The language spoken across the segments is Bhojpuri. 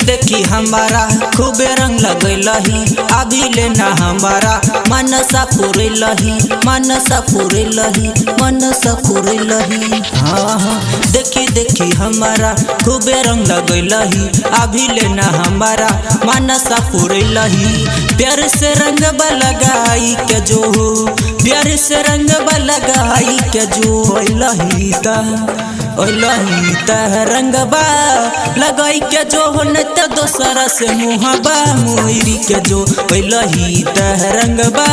देखी हमारा खूबे रंग लगैलही अभी लेना हमारा मनसा पुरैलही मनसा पुरैलही मनसा पुरैलही। हाँ देखी हमारा खूबे रंग लगैलही अभी लेना हमारा मनसा पुरैलही। प्यार से रंग लगाई के जो प्यार से रंग लगाई के जो ओलही रंगबा लगाई के जो न त दोसरा से मुहबा मोरी के जो ओलही रंगबा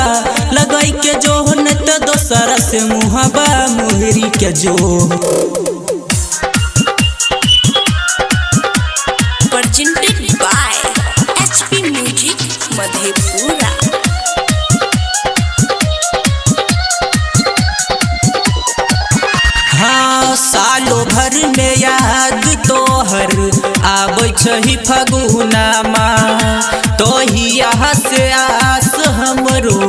लगाई के जो न त दोसरा से मुहबा मोरी के जो। Presented by HP Music Madhepura. हाँ सालो भर में याद तोहर आबै छही फगुनामा तोही यहाँ से आस हमरो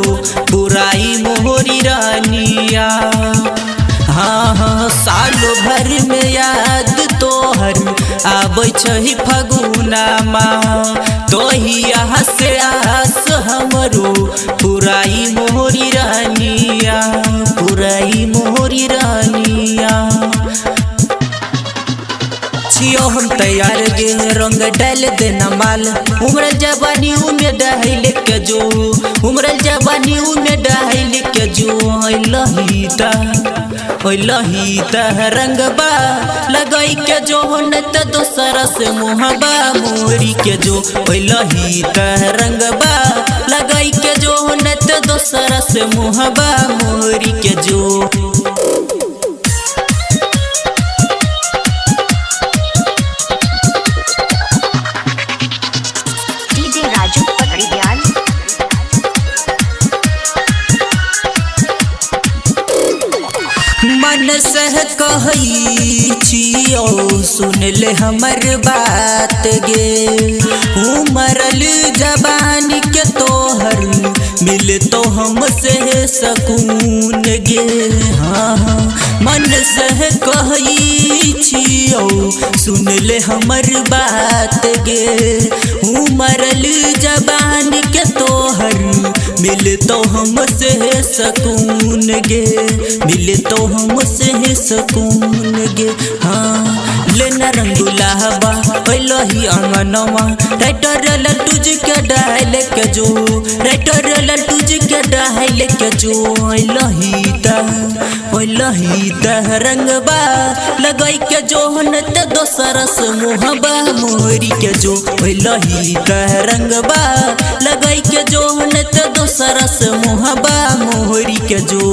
बुराई मोहरी रानिया। हाँ सालो भर में याद तोहर आबै छही फगुनामा तोही यहाँ से आस हमरो बुराई मोहरी रानिया बुराई मोहरी रानिया। छियो हम तैयार गे रंग डाल देना माल उम्र जवानी में डहल के जो उम्र जवानी में डहल के जो ओलही रंगबा लगाई के जो न त दोसरा से मुहबा मोरी के जो ओलही रंगबा लगाई के जो न त दोसरा से मुहबा मोरी के जो। मन से कहई छियो सुन ले हमर बात गे उमरल जबानी के तोहर मिल तो हमसे सकून गे। हाँ मन से कहई छियो सुन ले हमर बात गे उमरल जबानी के तोहर मिल तो हमसे सकून गे मिल तो हमसे सकून गे। हाँ लेना रंगुला हवा ओलही अंगनवा राइटर लट्टू जी के डाल के जो राइटर लट्टू जी के डाल के जो ओलही रंगबा लगाई के जो न त दोसरा से मुहबा मोरी के जो ओलही रंगबा लगाई के जो न त दोसरा से मुहबा मोरी के जो।